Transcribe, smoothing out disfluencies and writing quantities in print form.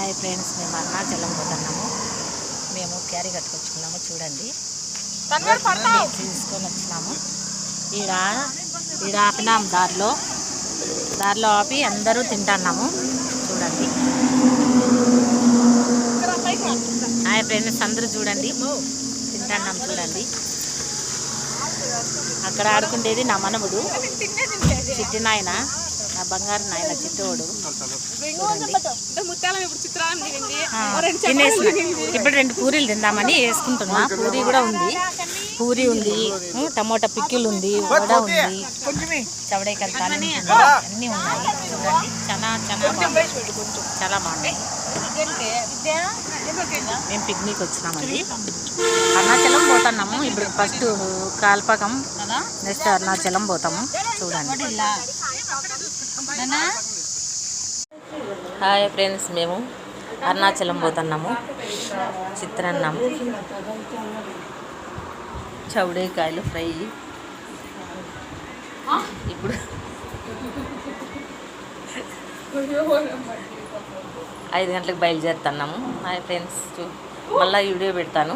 Hi friends, మేము అరుణాచలం పోతున్నాము. మేము క్యారీ కట్టుకొచ్చుకున్నాము. చూడండి, తీసుకొని వచ్చినాము. ఈడ ఆపినాము. దారిలో ఆపి అందరూ తింటున్నాము. చూడండి. హాయ్ ఫ్రెండ్స్, అందరూ చూడండి, తింటున్నాము. చూడండి, అక్కడ ఆడుకుంటేది నా మనముడు చిట్టి నాయన, నా బంగారు నాయన చిట్టోడు. తినేసి ఇప్పుడు 2 పూరీలు తిందామని వేసుకుంటున్నా. పూరీ కూడా ఉంది, పూరీ ఉంది, టమోటా పిక్కిలు ఉంది, వడ ఉంది, చవడేకాయలు తాలింపు అన్నీ ఉన్నాయి. చూడండి, చాలా బాగున్నాయి. మేము పిక్నిక్ వచ్చినామండి. అరుణాచలం పోతున్నాము. ఇప్పుడు ఫస్ట్ కాల్పకం, నెక్స్ట్ అరుణాచలం పోతాము. చూడండి. హాయ్ ఫ్రెండ్స్, మేము అరుణాచలం పోతున్నాము. చిత్రాన్నం, చౌడేకాయలు ఫ్రై. ఇప్పుడు 5 గంటలకు బయలుదేరుతున్నాము. హాయ్ ఫ్రెండ్స్, మళ్ళీ వీడియో పెడతాను.